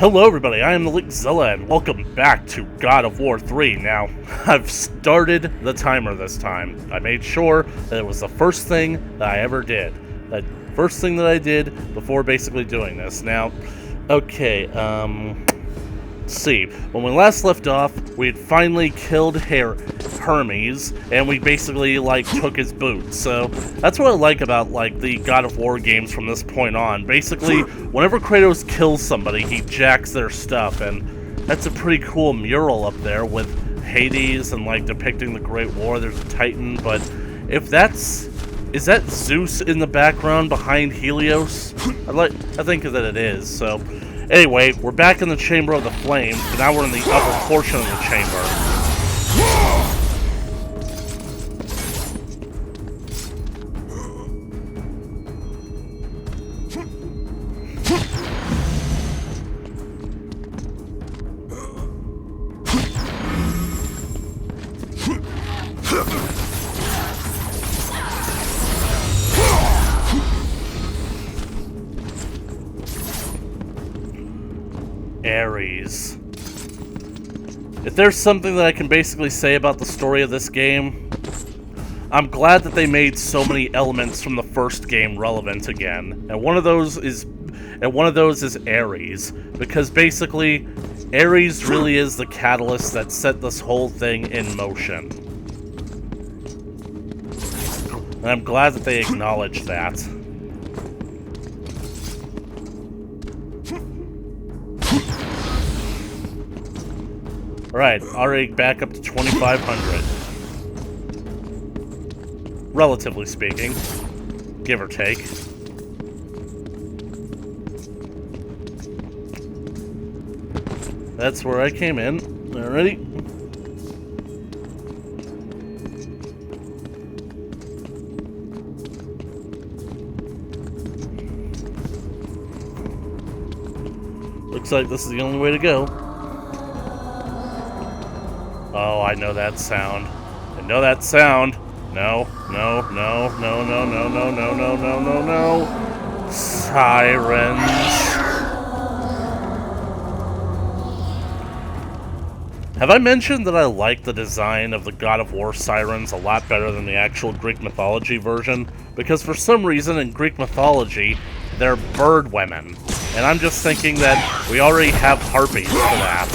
Hello everybody, I am the Linkzilla and welcome back to God of War 3. Now, I've started the timer this time. I made sure that it was the first thing that I ever did. The first thing that I did before basically doing this. Now, okay, let's see. When we last left off, we had finally killed Hermes, and we basically, took his boots. So, that's what I like about, the God of War games from this point on. Basically, whenever Kratos kills somebody, he jacks their stuff, and that's a pretty cool mural up there with Hades and, depicting the Great War. There's a Titan, but if that's... Is that Zeus in the background behind Helios? I think that it is, so... Anyway, we're back in the Chamber of the Flames, but now we're in the upper portion of the chamber. Ares. If there's something that I can basically say about the story of this game, I'm glad that they made so many elements from the first game relevant again. And one of those is Ares, because basically Ares really is the catalyst that set this whole thing in motion. And I'm glad that they acknowledged that. Alright, already back up to 2,500. Relatively speaking. Give or take. That's where I came in. Alrighty. Looks like this is the only way to go. Oh, I know that sound. I know that sound. No, no, no, no, no, no, no, no, no, no, no, no. Sirens. Have I mentioned that I like the design of the God of War sirens a lot better than the actual Greek mythology version? Because for some reason in Greek mythology, they're bird women. And I'm just thinking that we already have harpies for that.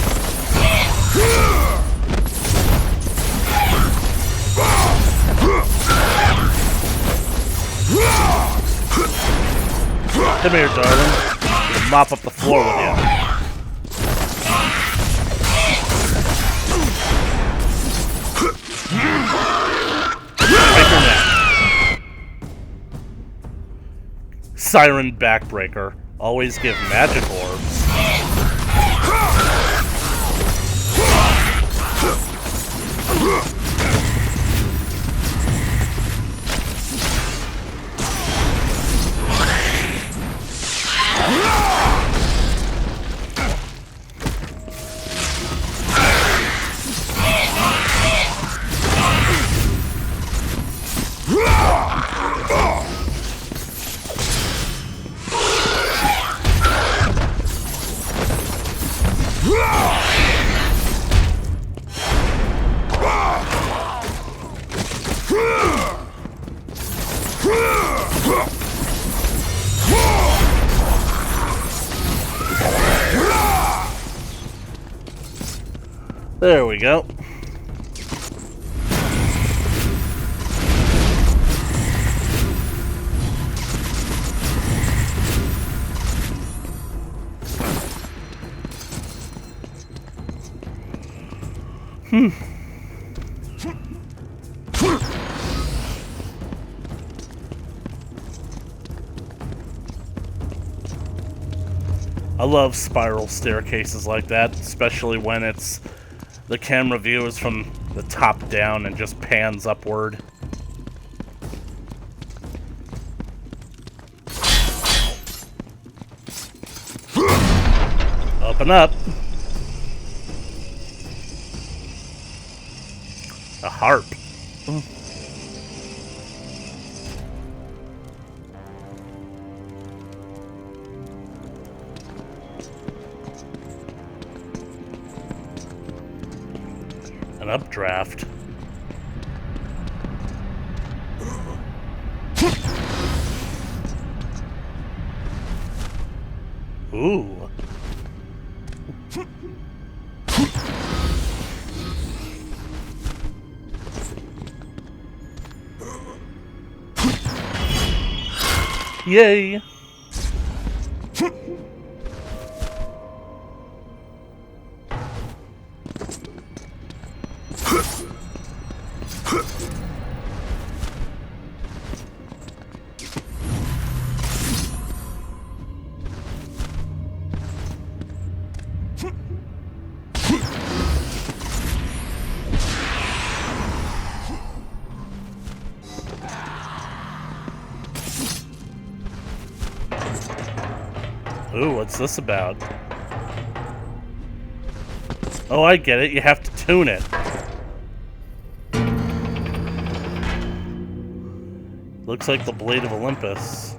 Come here, darling. I'm gonna mop up the floor with you. Break your neck. Siren backbreaker. Always give magic orbs. There we go. I love spiral staircases like that, especially when the camera view is from the top down and just pans upward. Open up. A harp. An updraft. Ooh. Yay! Ooh, what's this about? Oh, I get it. You have to tune it. Looks like the Blade of Olympus.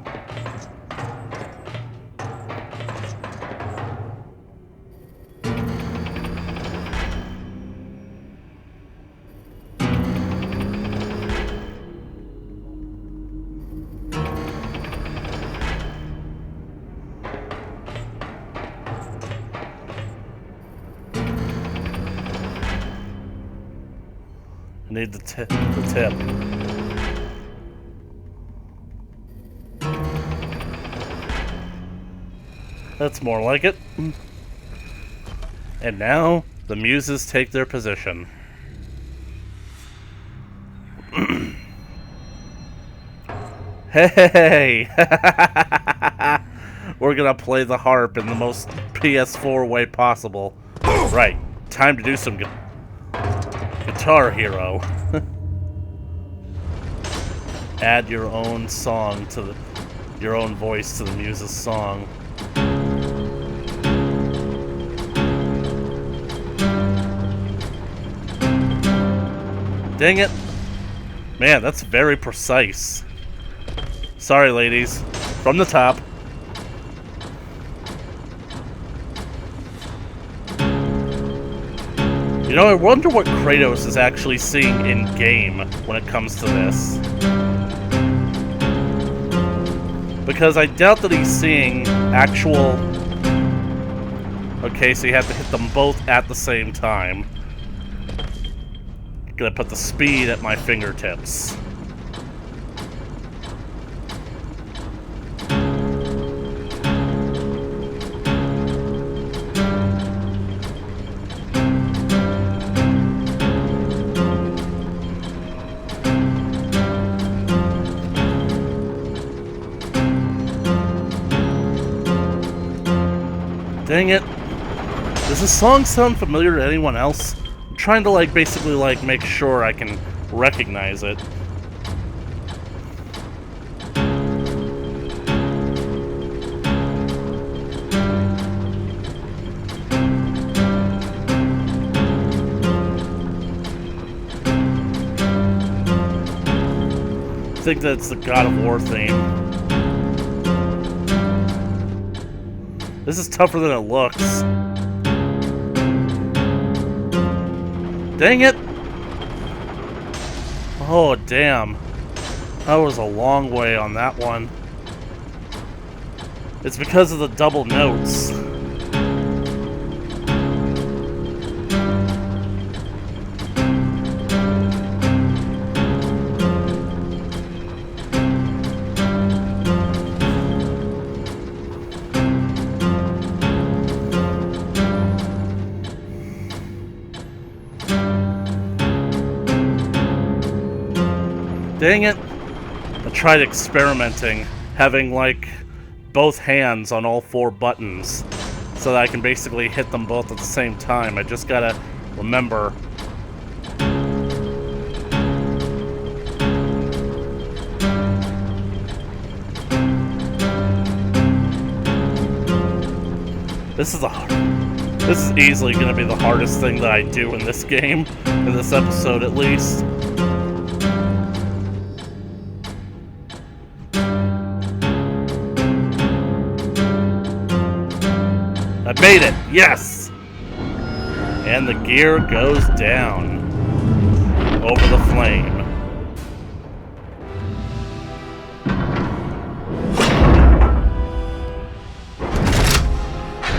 I need the tip. That's more like it. And now, the muses take their position. Hey! We're gonna play the harp in the most PS4 way possible. Right, time to do some Guitar Hero. Add your own song to your own voice to the muse's song. Dang it. Man, that's very precise. Sorry, ladies. From the top. You know, I wonder what Kratos is actually seeing in-game when it comes to this. Because I doubt that he's seeing actual... Okay, so you have to hit them both at the same time. Gonna put the speed at my fingertips. Dang it. Does this song sound familiar to anyone else? I'm trying to, like, basically, like, make sure I can recognize it. I think that's the God of War theme. This is tougher than it looks. Dang it! Oh, damn. That was a long way on that one. It's because of the double notes. Dang it! I tried experimenting, having, like, both hands on all 4 buttons, so that I can basically hit them both at the same time. I just gotta remember. This is easily gonna be the hardest thing that I do in this game, in this episode at least. I made it! Yes! And the gear goes down. over the flame.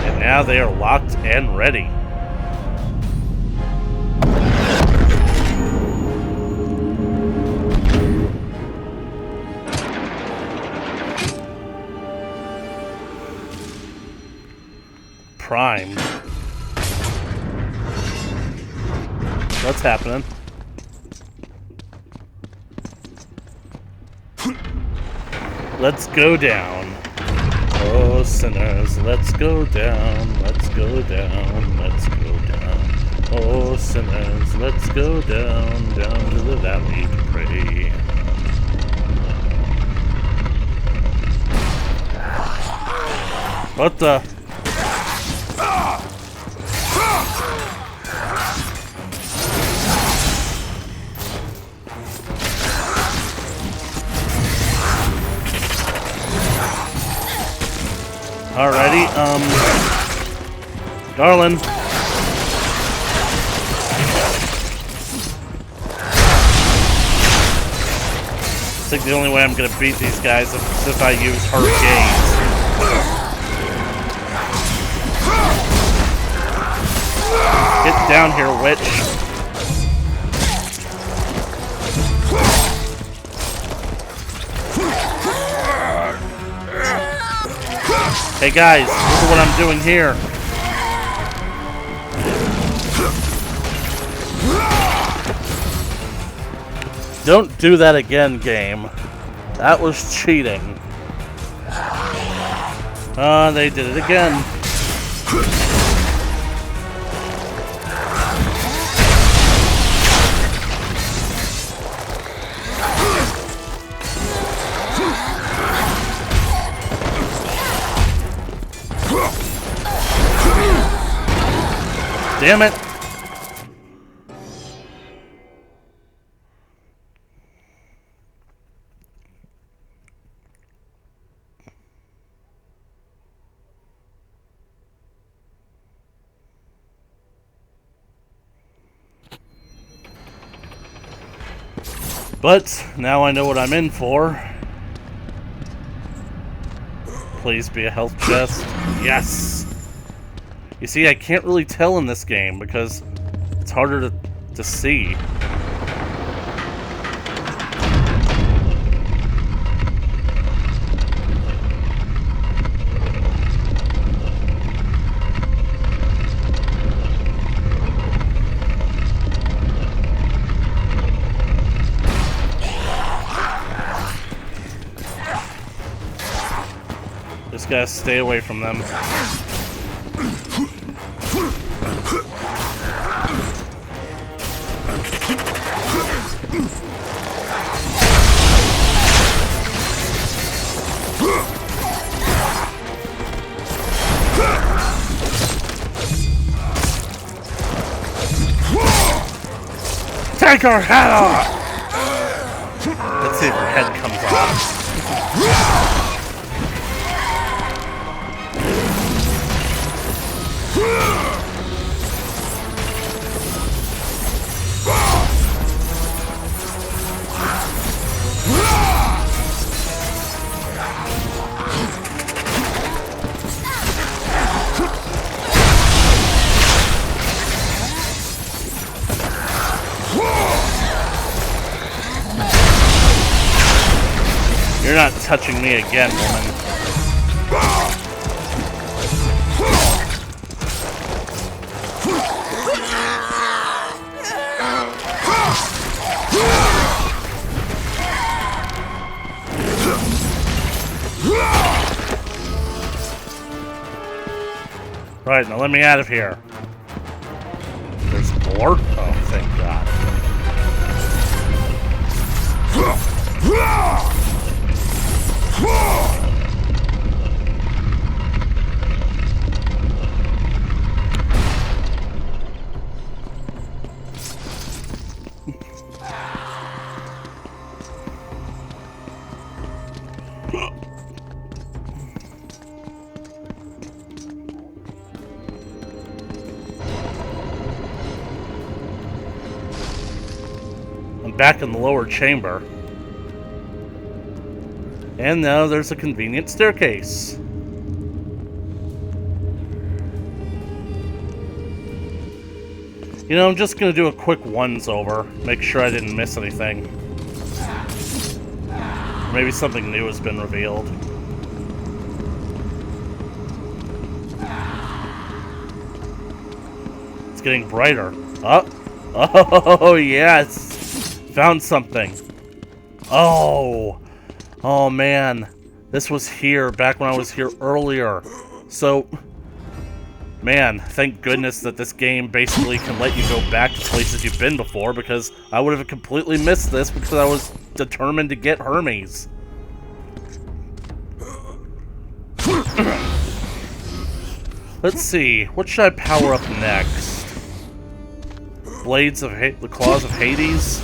And now they are locked and ready. Primed. What's happening? Let's go down. Oh, sinners, let's go down. Let's go down. Let's go down. Oh, sinners, let's go down, down to the valley to pray. What the? Alrighty, darling. I think the only way I'm gonna beat these guys is if I use hurricanes. Get down here, witch. Hey guys, look at what I'm doing here. Don't do that again, game. That was cheating. They did it again. Damn it! But now I know what I'm in for. Please be a health chest. Yes! You see, I can't really tell in this game because it's harder to see. Just gotta stay away from them. Take her head off! Let's see if her head comes off. You're not touching me again, woman. Right, now let me out of here. There's more? Oh, thank God. back in the lower chamber. And now there's a convenient staircase. You know, I'm just gonna do a quick once-over. Make sure I didn't miss anything. Or maybe something new has been revealed. It's getting brighter. Oh, yes! Found something. Oh! Oh, man. This was here back when I was here earlier. So, man, thank goodness that this game basically can let you go back to places you've been before, because I would have completely missed this because I was determined to get Hermes. Let's see, what should I power up next? Blades of the Claws of Hades?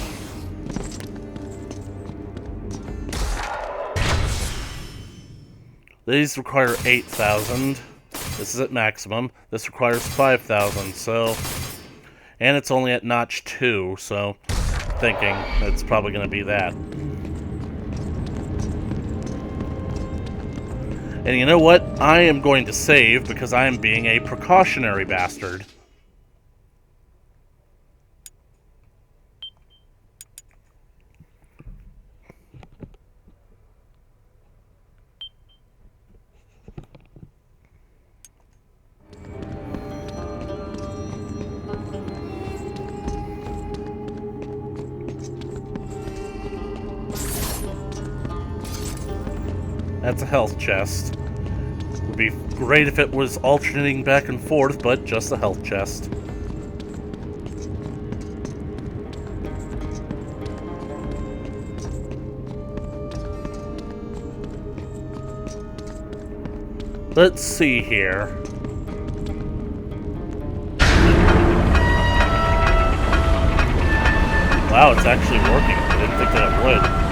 These require 8,000. This is at maximum. This requires 5,000, so... And it's only at notch 2, so... Thinking it's probably going to be that. And you know what? I am going to save because I am being a precautionary bastard. That's a health chest. Would be great if it was alternating back and forth, but just a health chest. Let's see here. Wow, it's actually working. I didn't think that it would.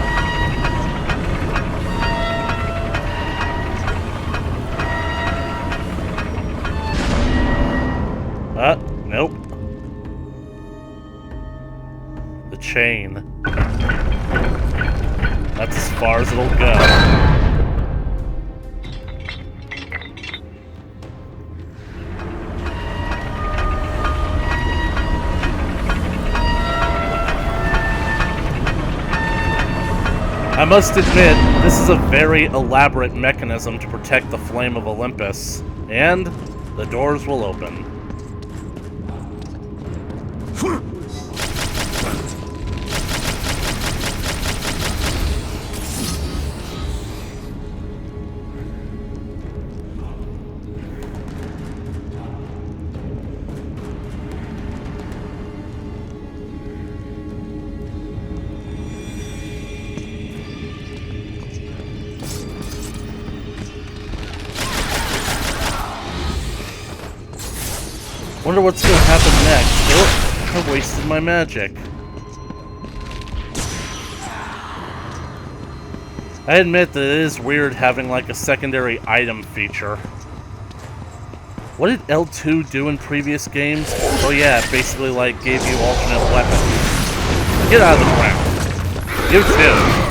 Nope. The chain. That's as far as it'll go. I must admit, this is a very elaborate mechanism to protect the flame of Olympus, and the doors will open. Wonder what's gonna happen next. Oh, I wasted my magic. I admit that it is weird having like a secondary item feature. What did L2 do in previous games? Oh yeah, it basically like gave you alternate weapons. Get out of the ground. You too.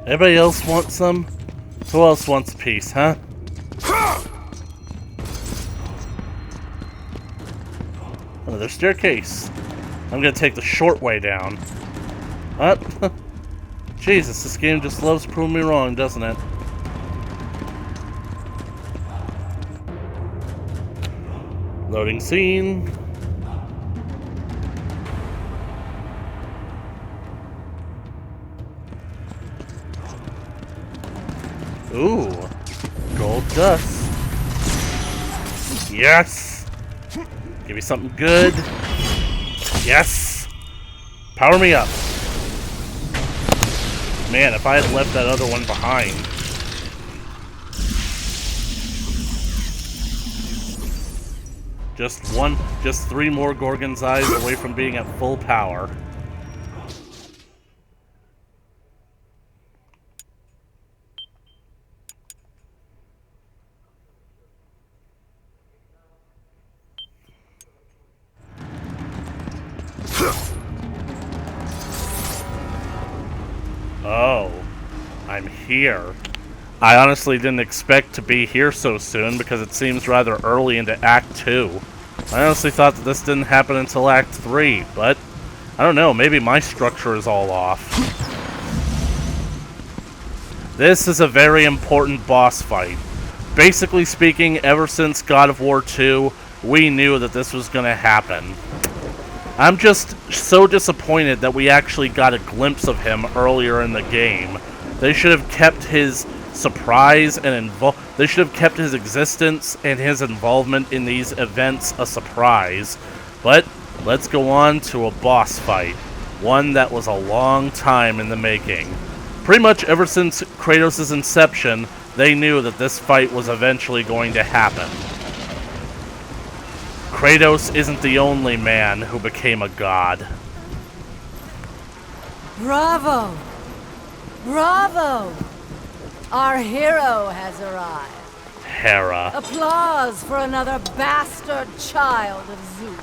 Anybody else want some? Who else wants a piece, huh? Another staircase. I'm gonna take the short way down. What? Jesus, this game just loves proving me wrong, doesn't it? Loading scene. Ooh, gold dust. Yes! Give me something good. Yes! Power me up. Man, if I had left that other one behind. Just 3 more Gorgon's eyes away from being at full power. Oh, I'm here. I honestly didn't expect to be here so soon because it seems rather early into Act 2. I honestly thought that this didn't happen until Act 3, but I don't know, maybe my structure is all off. This is a very important boss fight. Basically speaking, ever since God of War 2, we knew that this was going to happen. I'm just so disappointed that we actually got a glimpse of him earlier in the game. They should have kept his surprise and they should have kept his existence and his involvement in these events a surprise. But let's go on to a boss fight. One that was a long time in the making. Pretty much ever since Kratos' inception, they knew that this fight was eventually going to happen. Kratos isn't the only man who became a god. Bravo! Bravo! Our hero has arrived. Hera. Applause for another bastard child of Zeus.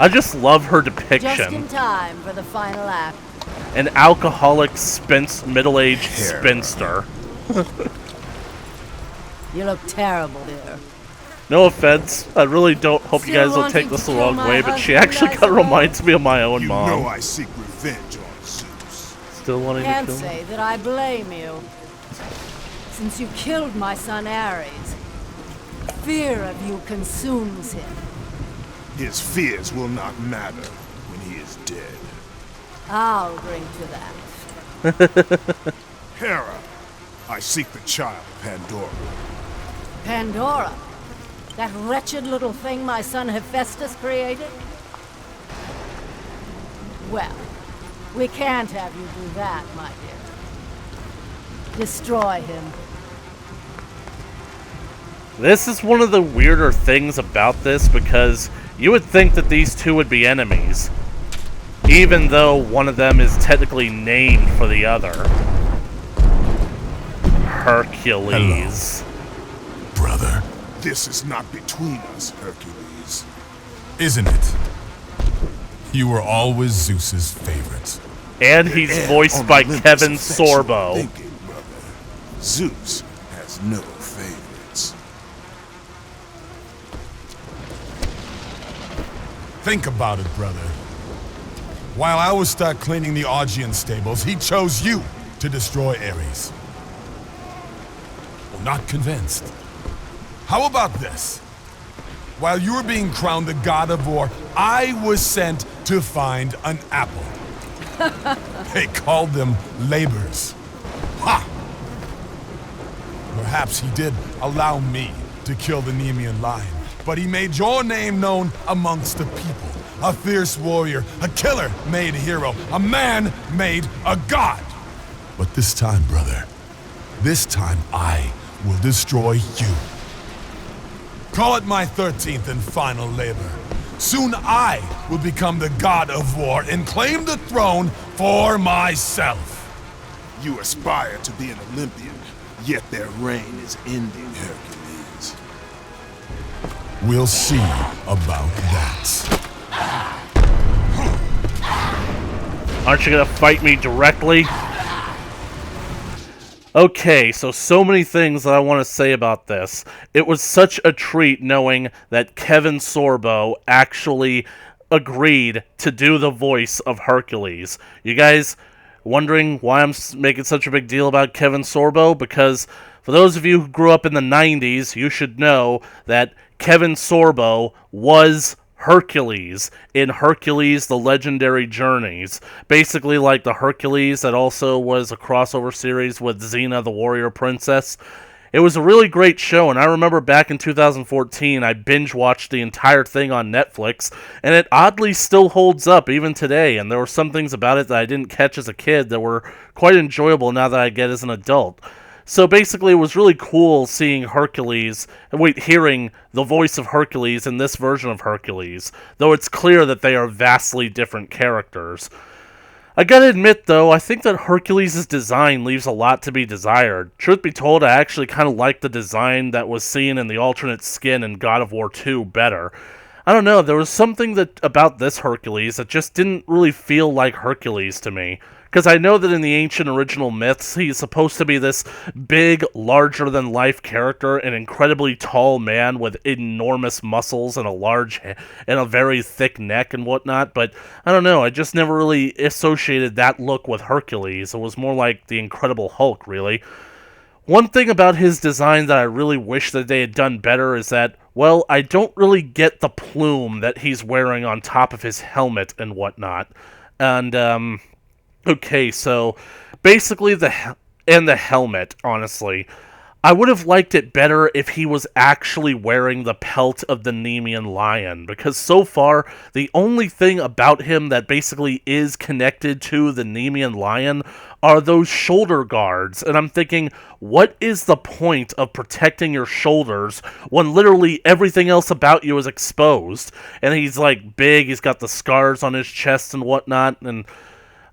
I just love her depiction. Just in time for the final act. An alcoholic, middle-aged spinster. You look terrible, dear. No offense, I really don't hope you guys will take this the wrong way, but she actually kind of reminds me of my own mom. You know I seek revenge on Zeus. Still wanting Can't to kill say me? that I blame you. Since you killed my son Ares, fear of you consumes him. His fears will not matter when he is dead. I'll drink to that. Hera, I seek the child Pandora. Pandora? That wretched little thing my son Hephaestus created? Well, we can't have you do that, my dear. Destroy him. This is one of the weirder things about this, because you would think that these two would be enemies, even though one of them is technically named for the other. Hercules. Hello, brother. This is not between us, Hercules. Isn't it? You were always Zeus's favorite. And he's voiced by Kevin Sorbo. Thinking, brother. Zeus has no favorites. Think about it, brother. While I was stuck cleaning the Augean stables, he chose you to destroy Ares. Well, not convinced. How about this? While you were being crowned the god of war, I was sent to find an apple. They called them labors. Ha! Perhaps he did allow me to kill the Nemean lion, but he made your name known amongst the people. A fierce warrior, a killer made hero, a man made a god. But this time, brother, this time I will destroy you. Call it my 13th and final labor. Soon I will become the god of war and claim the throne for myself. You aspire to be an Olympian, yet their reign is ending, Hercules. We'll see about that. Aren't you gonna fight me directly? Okay, so many things that I want to say about this. It was such a treat knowing that Kevin Sorbo actually agreed to do the voice of Hercules. You guys, Wondering why I'm making such a big deal about Kevin Sorbo? Because for those of you who grew up in the 90s, you should know that Kevin Sorbo was Hercules in Hercules The Legendary Journeys. Basically like the Hercules that also was a crossover series with Xena the Warrior Princess. It was a really great show, and I remember back in 2014, I binge-watched the entire thing on Netflix, and it oddly still holds up even today, and there were some things about it that I didn't catch as a kid that were quite enjoyable now that I get as an adult. So basically, it was really cool seeing hearing the voice of Hercules in this version of Hercules, though it's clear that they are vastly different characters. I gotta admit, though, I think that Hercules' design leaves a lot to be desired. Truth be told, I actually kind of like the design that was seen in the alternate skin in God of War 2 better. I don't know, there was something about this Hercules that just didn't really feel like Hercules to me. Because I know that in the ancient original myths, he's supposed to be this big, larger-than-life character, an incredibly tall man with enormous muscles and a very thick neck and whatnot, but I don't know, I just never really associated that look with Hercules. It was more like the Incredible Hulk, really. One thing about his design that I really wish that they had done better is that, well, I don't really get the plume that he's wearing on top of his helmet and whatnot. And, okay, so basically the helmet, honestly, I would have liked it better if he was actually wearing the pelt of the Nemean lion, because so far, the only thing about him that basically is connected to the Nemean lion are those shoulder guards, and I'm thinking, what is the point of protecting your shoulders when literally everything else about you is exposed? And he's like big, he's got the scars on his chest and whatnot, and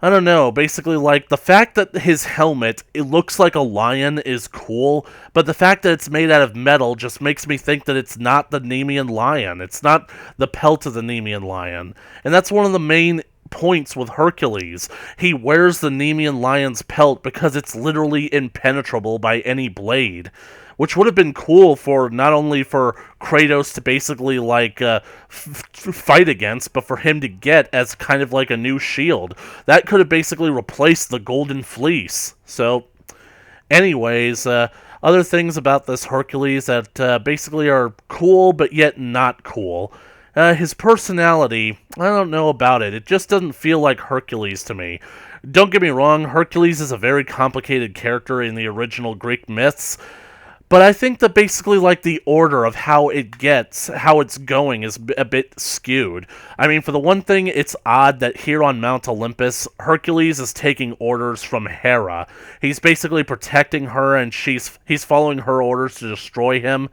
I don't know, basically, like, the fact that his helmet, it looks like a lion is cool, but the fact that it's made out of metal just makes me think that it's not the Nemean lion. It's not the pelt of the Nemean lion. And that's one of the main points with Hercules. He wears the Nemean lion's pelt because it's literally impenetrable by any blade. Which would have been cool for not only for Kratos to basically like fight against, but for him to get as kind of like a new shield. That could have basically replaced the Golden Fleece. So, anyways, other things about this Hercules that basically are cool, but yet not cool. His personality, I don't know about it. It just doesn't feel like Hercules to me. Don't get me wrong, Hercules is a very complicated character in the original Greek myths. But I think that basically, like, the order of how it's going is a bit skewed. I mean, for the one thing, it's odd that here on Mount Olympus, Hercules is taking orders from Hera. He's basically protecting her, and he's following her orders to destroy him.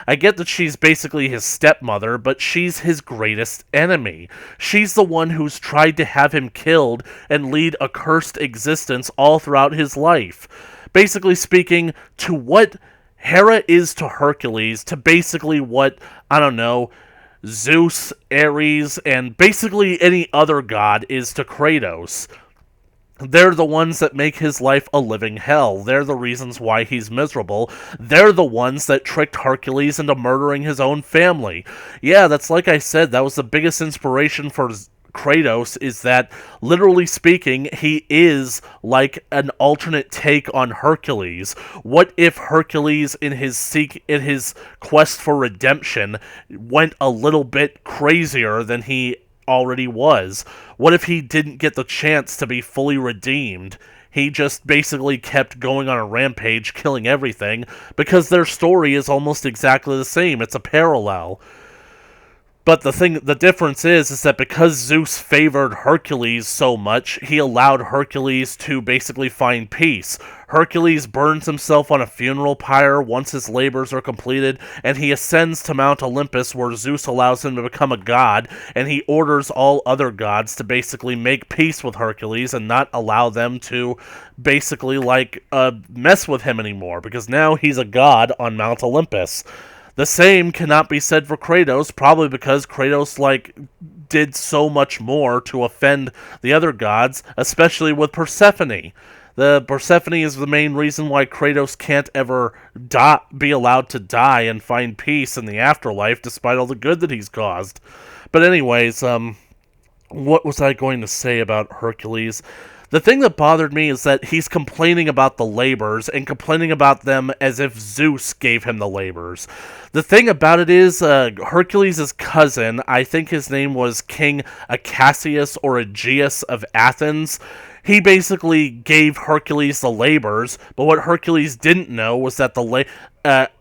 I get that she's basically his stepmother, but she's his greatest enemy. She's the one who's tried to have him killed and lead a cursed existence all throughout his life. Basically speaking, to what Hera is to Hercules, to basically what, I don't know, Zeus, Ares, and basically any other god is to Kratos. They're the ones that make his life a living hell. They're the reasons why he's miserable. They're the ones that tricked Hercules into murdering his own family. Yeah, that's like I said, that was the biggest inspiration for Kratos, is that, literally speaking, he is like an alternate take on Hercules. What if Hercules, in his quest for redemption, went a little bit crazier than he already was? What if he didn't get the chance to be fully redeemed? He just basically kept going on a rampage, killing everything, because their story is almost exactly the same. It's a parallel. But the difference is that because Zeus favored Hercules so much, he allowed Hercules to basically find peace. Hercules burns himself on a funeral pyre once his labors are completed, and he ascends to Mount Olympus, where Zeus allows him to become a god, and he orders all other gods to basically make peace with Hercules and not allow them to basically, mess with him anymore, because now he's a god on Mount Olympus. The same cannot be said for Kratos, probably because Kratos, did so much more to offend the other gods, especially with Persephone. Persephone is the main reason why Kratos can't ever be allowed to die and find peace in the afterlife, despite all the good that he's caused. But anyways, what was I going to say about Hercules? The thing that bothered me is that he's complaining about the labors and complaining about them as if Zeus gave him the labors. The thing about it is, Hercules' cousin, I think his name was King Acacius or Aegeus of Athens, he basically gave Hercules the labors, but what Hercules didn't know was that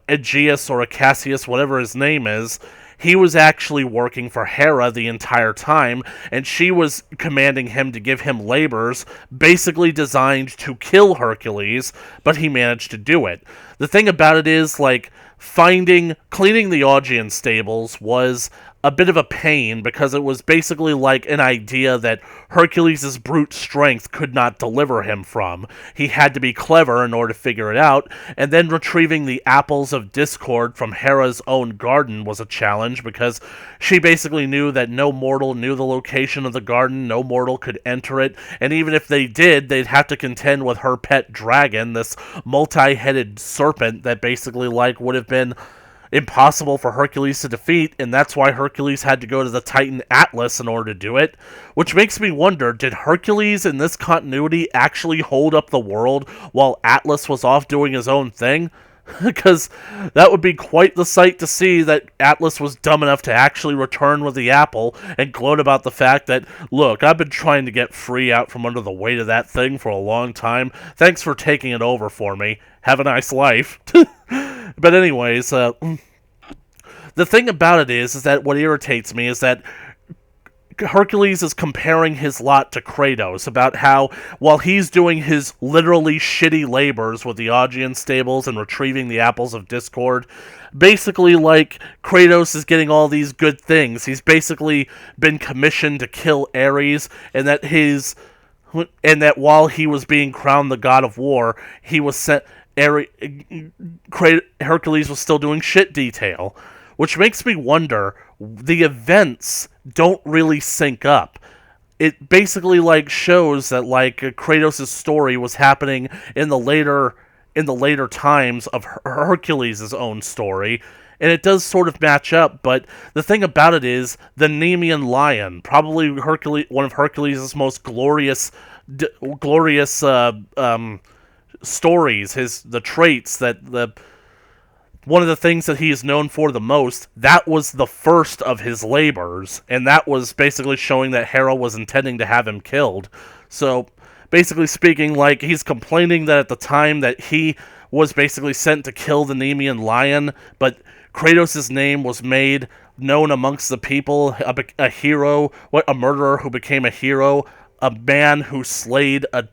Aegeus or Acacius, whatever his name is, he was actually working for Hera the entire time, and she was commanding him to give him labors basically designed to kill Hercules, but he managed to do it. The thing about it is, like, cleaning the Augean stables was a bit of a pain because it was basically like an idea that Hercules' brute strength could not deliver him from. He had to be clever in order to figure it out, and then retrieving the apples of discord from Hera's own garden was a challenge because she basically knew that no mortal knew the location of the garden, no mortal could enter it, and even if they did, they'd have to contend with her pet dragon, this multi-headed serpent that basically would have been impossible for Hercules to defeat, and that's why Hercules had to go to the Titan Atlas in order to do it. Which makes me wonder, did Hercules in this continuity actually hold up the world while Atlas was off doing his own thing? Because that would be quite the sight to see that Atlas was dumb enough to actually return with the apple and gloat about the fact that, look, I've been trying to get free out from under the weight of that thing for a long time. Thanks for taking it over for me. Have a nice life. But anyways, the thing about it is that what irritates me is that Hercules is comparing his lot to Kratos about how, while he's doing his literally shitty labors with the Augean stables and retrieving the apples of discord, basically, Kratos is getting all these good things. He's basically been commissioned to kill Ares, and that while he was being crowned the god of war, he was sent... Hercules was still doing shit detail, which makes me wonder, the events don't really sync up. It basically shows that Kratos' story was happening in the later times of Hercules' own story, and it does sort of match up, but the thing about it is, the Nemean lion, probably one of Hercules' most glorious stories, the traits that one of the things that he is known for the most, that was the first of his labors, and that was basically showing that Hera was intending to have him killed. So, basically speaking, he's complaining that at the time that he was basically sent to kill the Nemean lion, but Kratos' name was made known amongst the people, a hero, a murderer who became a hero, a man who slayed an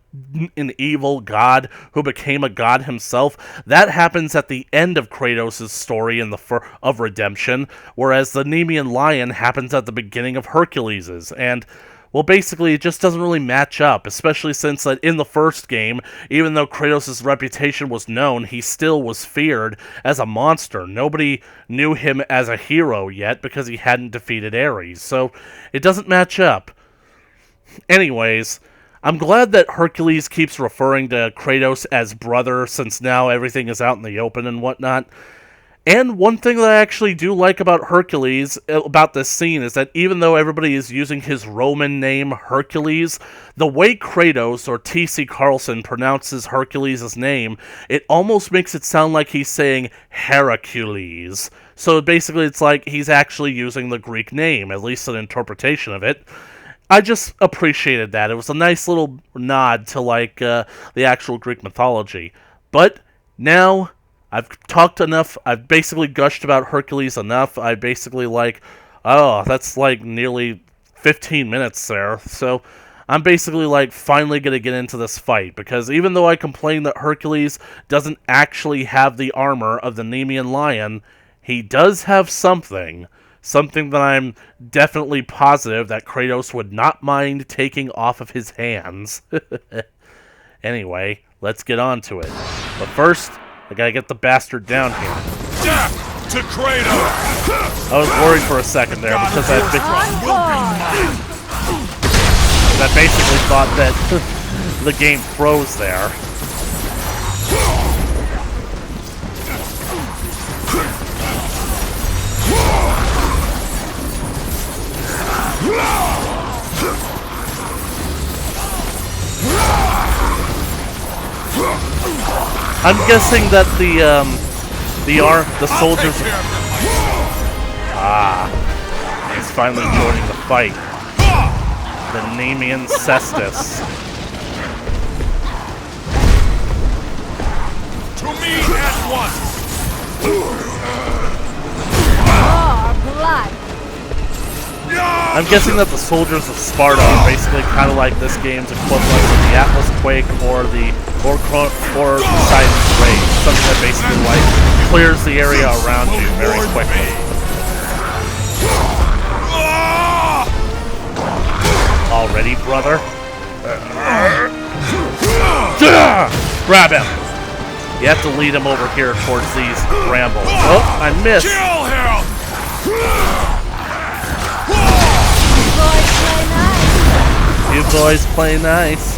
evil god who became a god himself. That happens at the end of Kratos' story of redemption, whereas the Nemean lion happens at the beginning of Hercules'. And, well, basically, it just doesn't really match up, especially since in the first game, even though Kratos' reputation was known, he still was feared as a monster. Nobody knew him as a hero yet because he hadn't defeated Ares, so it doesn't match up. Anyways, I'm glad that Hercules keeps referring to Kratos as brother, since now everything is out in the open and whatnot. And one thing that I actually do like about Hercules, about this scene, is that even though everybody is using his Roman name, Hercules, the way Kratos, or T.C. Carlson, pronounces Hercules' name, it almost makes it sound like he's saying Heracles. So basically it's like he's actually using the Greek name, at least an interpretation of it. I just appreciated that. It was a nice little nod to, the actual Greek mythology. But now, I've talked enough. I've basically gushed about Hercules enough. I basically, that's, nearly 15 minutes there. So, I'm basically, finally going to get into this fight. Because even though I complain that Hercules doesn't actually have the armor of the Nemean lion, he does have something. Something that I'm definitely positive that Kratos would not mind taking off of his hands. Anyway, let's get on to it. But first, I gotta get the bastard down here. Death to Kratos! I was worried for a second there because I basically thought that the game froze there. I'm guessing that the soldiers. He's finally joining the fight. The Nemean Cestus. To me at once! More blood. I'm guessing that the soldiers of Sparta are basically kind of like this game's equivalent of the Atlas Quake or Poseidon's Rage. Something that basically like clears the area around you very quickly. Already, brother? Grab him! You have to lead him over here towards these brambles. Oh, I missed! Kill him! You boys play nice.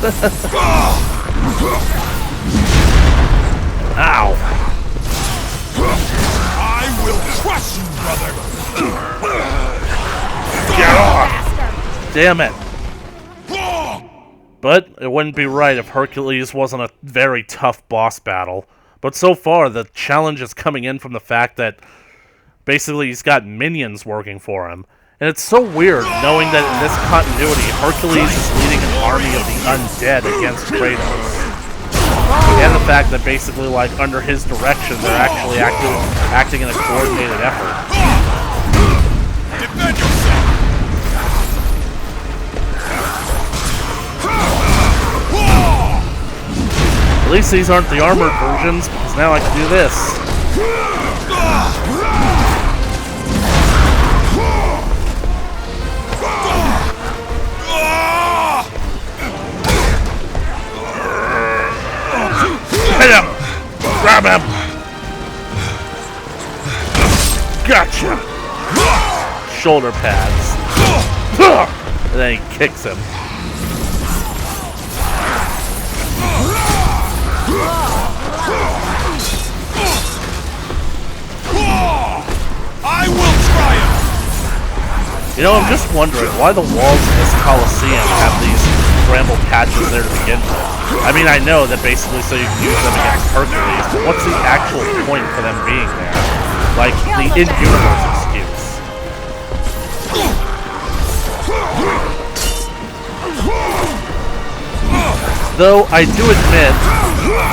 Ow! I will crush you, brother! Get off! Damn it! But it wouldn't be right if Hercules wasn't a very tough boss battle. But so far, the challenge is coming in from the fact that basically he's got minions working for him. And it's so weird knowing that in this continuity, Hercules is leading an army of the undead against Kratos. And the fact that basically, like, under his direction, they're actually acting in a coordinated effort. Defend yourself! At least these aren't the armored versions, because now I can do this. Hit him! Grab him! Gotcha! Shoulder pads. And then he kicks him. I will triumph! You know, I'm just wondering why the walls of this Colosseum have these bramble patches there to begin with. I mean, I know that basically so you can use them against Hercules, but what's the actual point for them being there? Like, the in-universe excuse. Though, I do admit,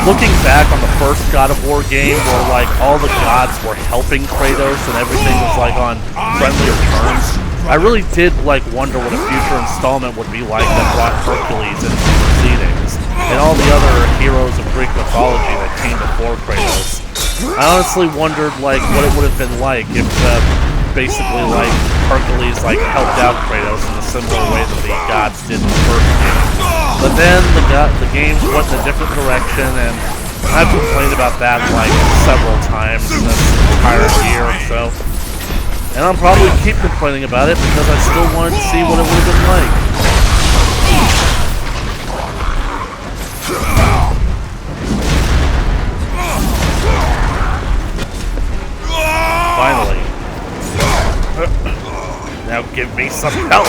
looking back on the first God of War game where, like, all the gods were helping Kratos and everything was, like, on friendlier terms, I really did, like, wonder what a future installment would be like that brought Hercules into the proceedings and all the other heroes of Greek mythology that came before Kratos. I honestly wondered, like, what it would have been like if, basically, like, Hercules, like, helped out Kratos in a similar way that the gods did in the first game. But then the games went in a different direction, and I've complained about that, like, several times in this entire year or so. And I'll probably keep complaining about it because I still wanted to see what it would have been like. Finally. Now give me some help!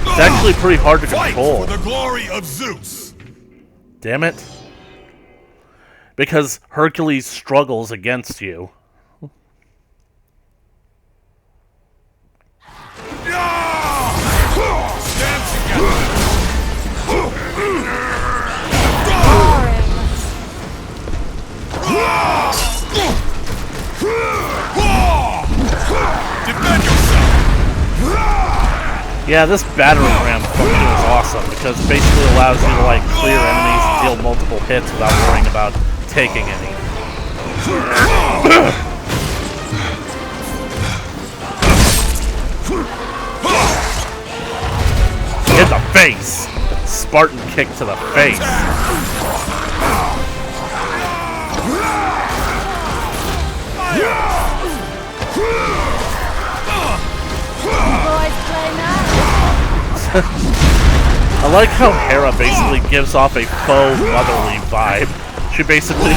It's actually pretty hard to control. For the glory of Zeus! Damn it. Because Hercules struggles against you. Stand together! Defend yourself! Yeah, this battering ram function is awesome because it basically allows you to, like, clear enemies and deal multiple hits without worrying about taking any. In the face! Spartan kick to the face. I like how Hera basically gives off a faux motherly vibe. She basically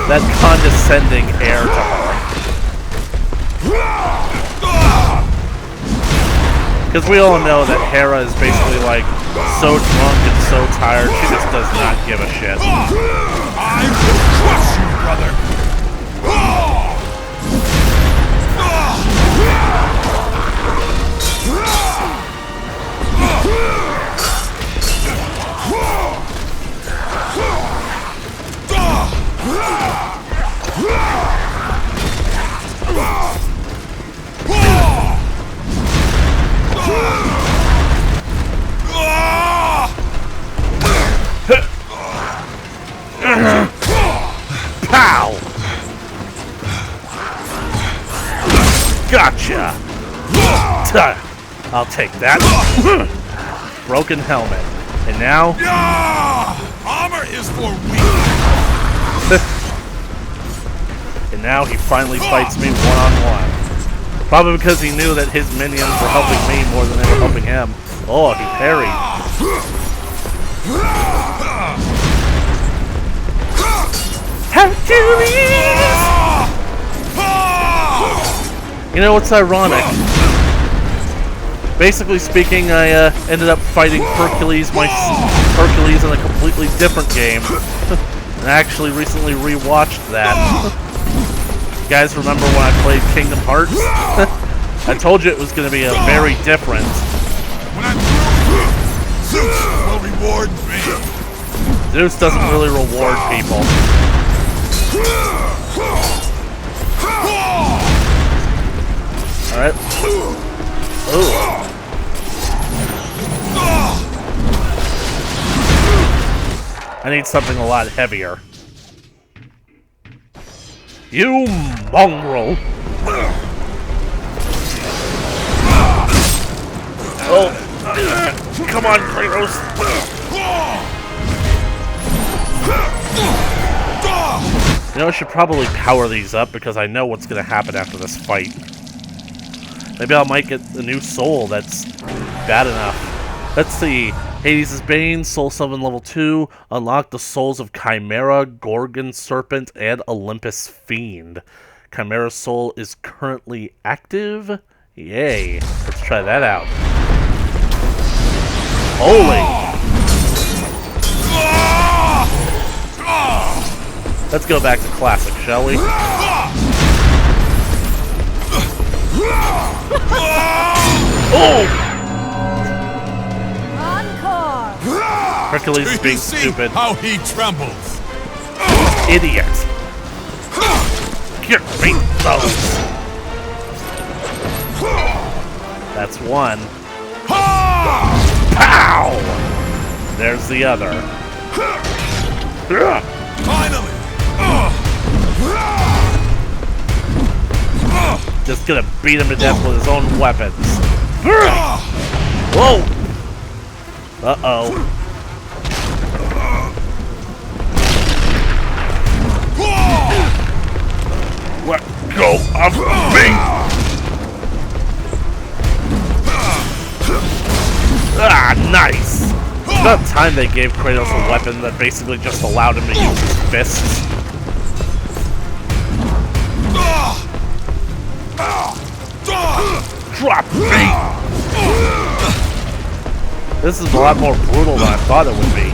that condescending air to her. Because we all know that Hera is basically like so drunk and so tired, she just does not give a shit. I will crush you, brother! Pow! Gotcha! I'll take that. Broken helmet. And now... Armor is for weak! And now he finally fights me one-on-one. Probably because he knew that his minions were helping me more than they were helping him. Oh, he parried. Hercules! You know what's ironic? Basically speaking, I ended up fighting Hercules in a completely different game. And I actually recently rewatched that. You guys remember when I played Kingdom Hearts? I told you it was going to be a very different. When I'm through, Zeus will reward me. Zeus doesn't really reward people. Alright. Ooh. I need something a lot heavier. You mongrel! Oh! Come on, Kratos! You know, I should probably power these up because I know what's going to happen after this fight. Maybe I might get a new soul that's bad enough. Let's see. Hades' Bane, Soul Summon level 2. Unlock the souls of Chimera, Gorgon Serpent, and Olympus Fiend. Chimera's soul is currently active. Yay. Let's try that out. Holy! Let's go back to classic, shall we? Oh! Encore! Hercules is being See stupid. how he trembles. Idiot! Get me those! That's one. Pow! There's the other. Finally! Just gonna beat him to death with his own weapons. Whoa! Uh-oh. Let go of me! Ah, nice! It's about time they gave Kratos a weapon that basically just allowed him to use his fists. Drop me! This is a lot more brutal than I thought it would be.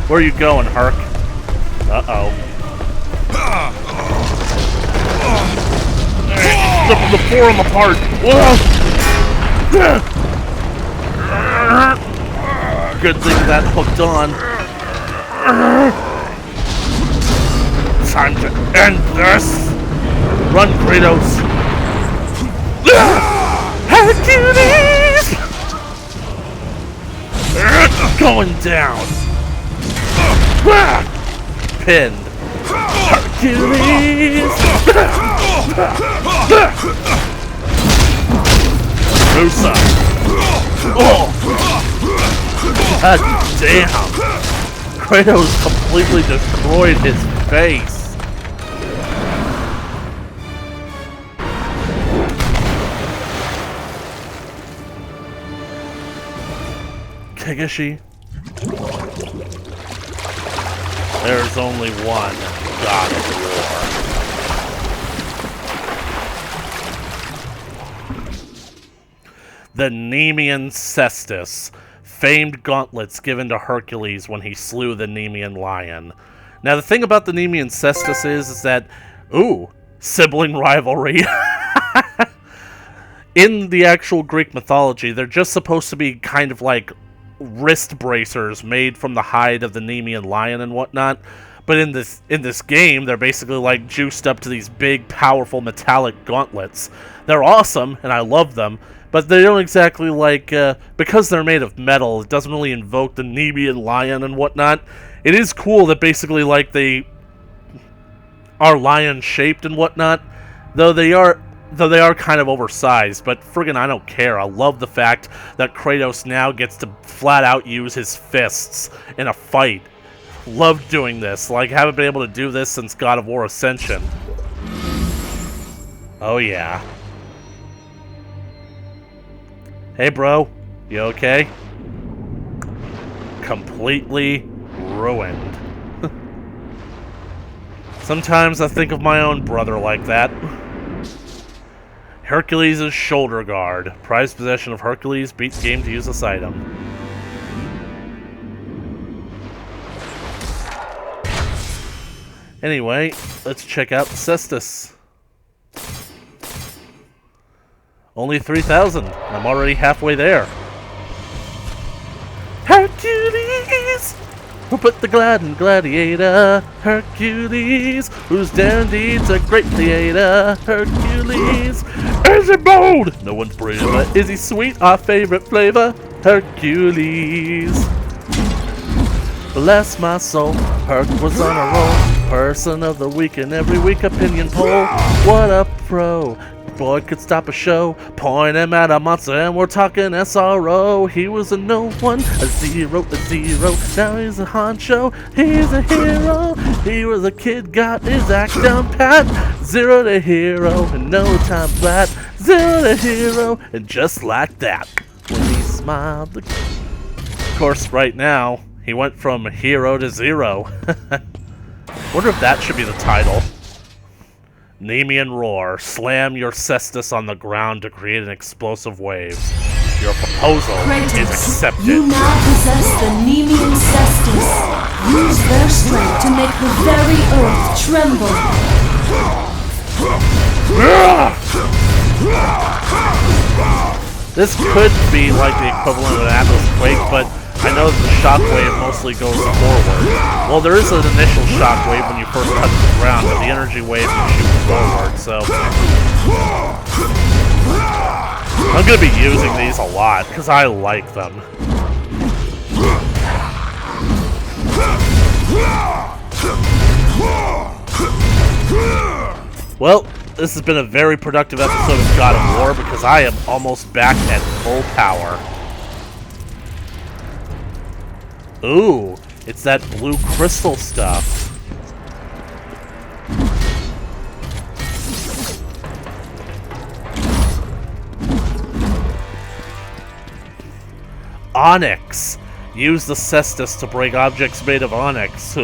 Where are you going, Herc? Uh-oh. Rip the forum apart! Good thing that hooked on. Time to end this! Run, Kratos! Hercules! Going down. Pinned. Hercules. Rusa. Oh. God damn. Kratos completely destroyed his face. Kigashi. There's only one God of War. The Nemean Cestus. Famed gauntlets given to Hercules when he slew the Nemean lion. Now the thing about the Nemean Cestus is that, ooh, sibling rivalry. In the actual Greek mythology, they're just supposed to be kind of like wrist bracers made from the hide of the Nemean lion and whatnot. But in this game, they're basically like juiced up to these big, powerful metallic gauntlets. They're awesome, and I love them. But they don't exactly, like, because they're made of metal, it doesn't really invoke the Nemean lion and whatnot. It is cool that basically, like, they are lion-shaped and whatnot, though they are kind of oversized, but friggin' I don't care. I love the fact that Kratos now gets to flat-out use his fists in a fight. Love doing this. Like, haven't been able to do this since God of War Ascension. Oh, yeah. Hey, bro. You okay? Completely ruined. Sometimes I think of my own brother like that. Hercules' shoulder guard. Prized possession of Hercules. Beat game to use this item. Anyway, let's check out the Cestus. Only 3,000. I'm already halfway there. Hercules! Who put the glad in Gladiator? Hercules! Whose daring deeds a great theater? Hercules! Is he bold? No one's braver. Is he sweet? Our favorite flavor? Hercules! Bless my soul, Herc was on a roll. Person of the week in every week opinion poll. What a pro! Boy could stop a show, point him at a monster, and we're talking SRO. He was a no one, a zero, now he's a honcho, he's a hero. He was a kid, got his act down pat. Zero to hero, in no time flat. Zero to hero, and just like that, when he smiled. Of course, right now, he went from hero to zero. Wonder if that should be the title. Nemean Roar. Slam your cestus on the ground to create an explosive wave. Your proposal Kratos, is accepted. You now possess the Nemean cestus. Use their strength to make the very earth tremble. This could be like the equivalent of an Atlas quake, but I know that the shockwave mostly goes forward. Well, there is an initial shockwave when you first touch the ground, but the energy wave shoots forward, so... I'm gonna be using these a lot, because I like them. Well, this has been a very productive episode of God of War, because I am almost back at full power. Ooh, it's that blue crystal stuff. Onyx. Use the cestus to break objects made of onyx.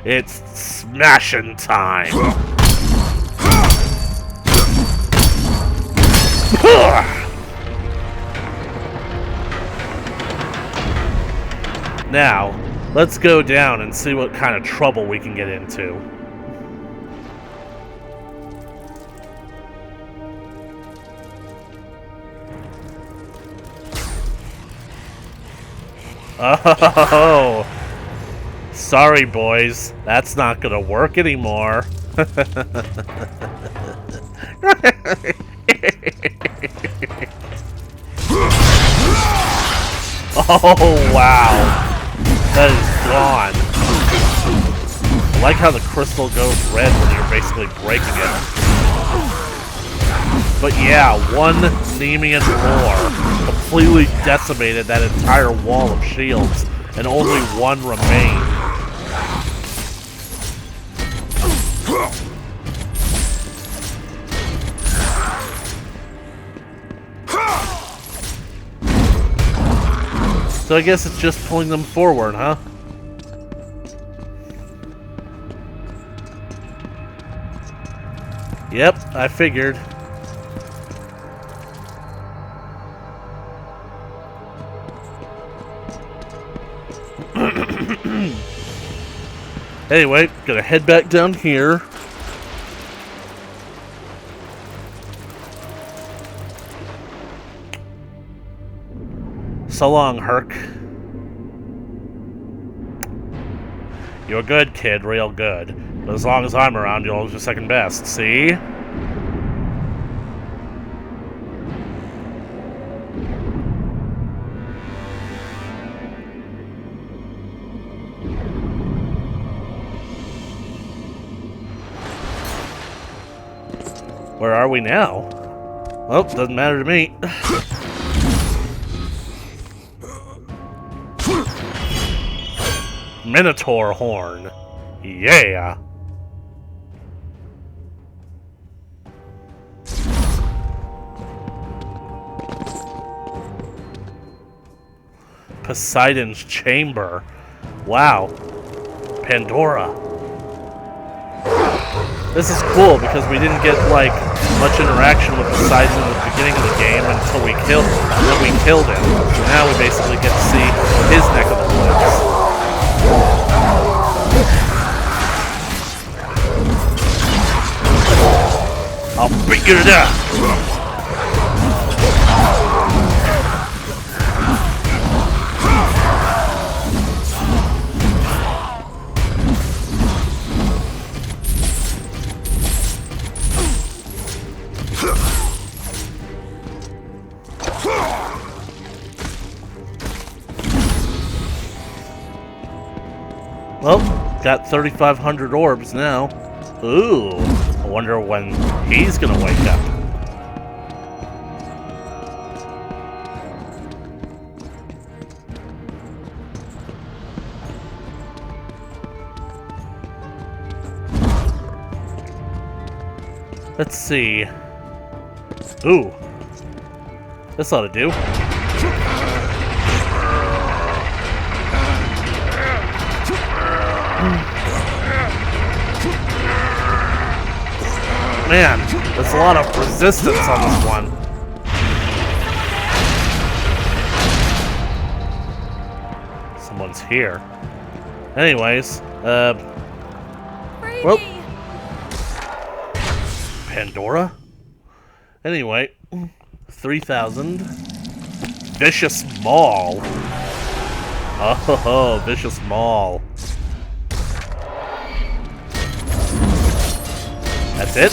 It's smashing time. Now, let's go down and see what kind of trouble we can get into. Oh, sorry boys, that's not gonna work anymore. Oh, wow. That is gone. I like how the crystal goes red when you're basically breaking it. But yeah, one Nemean roar completely decimated that entire wall of shields, and only one remained. So I guess it's just pulling them forward, huh? Yep, I figured. Anyway, gonna head back down here. So long, Herc. You're good, kid, real good. But as long as I'm around, you're always your second best, see? Where are we now? Well, doesn't matter to me. Minotaur horn. Yeah. Poseidon's chamber. Wow. Pandora. This is cool because we didn't get like much interaction with Poseidon in the beginning of the game until we killed him. So now we basically get to see his neck of the woods. I'll beat you to death! Well, got 3,500 orbs now. Ooh, I wonder when he's gonna wake up. Let's see. Ooh, this ought to do. Man, there's a lot of resistance on this one. Someone's here. Anyways, well, Pandora? Anyway, 3,000. Vicious Maul. Oh, Vicious Maul. That's it?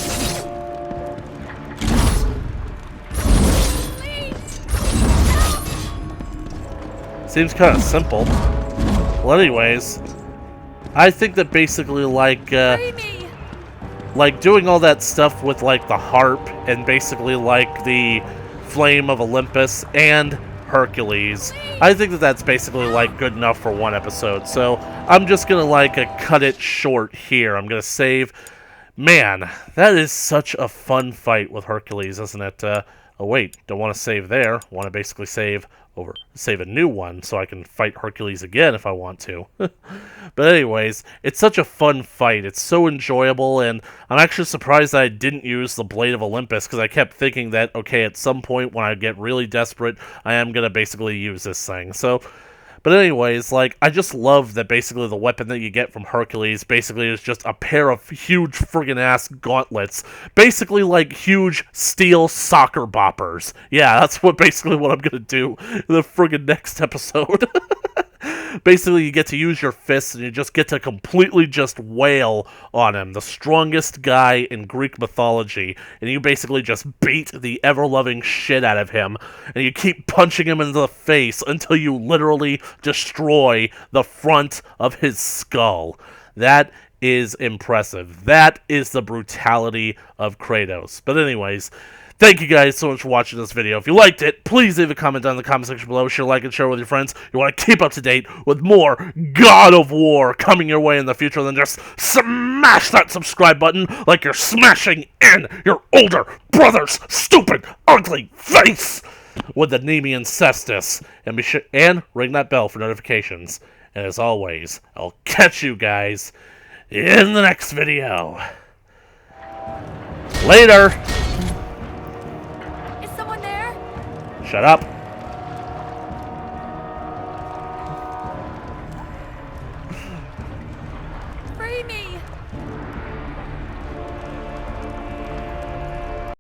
Seems kind of simple. Well, anyways, I think that basically, like doing all that stuff with, like, the harp and basically, like, the Flame of Olympus and Hercules, I think that that's basically, like, good enough for one episode. So I'm just gonna, like, cut it short here. I'm gonna save. Man, that is such a fun fight with Hercules, isn't it? Oh wait, don't want to save there. Want to basically save a new one so I can fight Hercules again if I want to. But anyways, it's such a fun fight. It's so enjoyable, and I'm actually surprised that I didn't use the Blade of Olympus, because I kept thinking that, okay, at some point when I get really desperate, I am going to basically use this thing. So, but anyways, like, I just love that basically the weapon that you get from Hercules basically is just a pair of huge friggin' ass gauntlets. Basically like huge steel soccer boppers. Yeah, that's basically what I'm gonna do in the friggin' next episode. Basically, you get to use your fists, and you just get to completely just wail on him, the strongest guy in Greek mythology, and you basically just beat the ever-loving shit out of him, and you keep punching him in the face until you literally destroy the front of his skull. That is impressive. That is the brutality of Kratos. But anyways, thank you guys so much for watching this video. If you liked it, please leave a comment down in the comment section below. Share, like, and share with your friends. You want to keep up to date with more God of War coming your way in the future, then just smash that subscribe button like you're smashing in your older brother's stupid, ugly face with the Nemean cestus. And be sure and ring that bell for notifications. And as always, I'll catch you guys in the next video. Later! Is someone there? Shut up.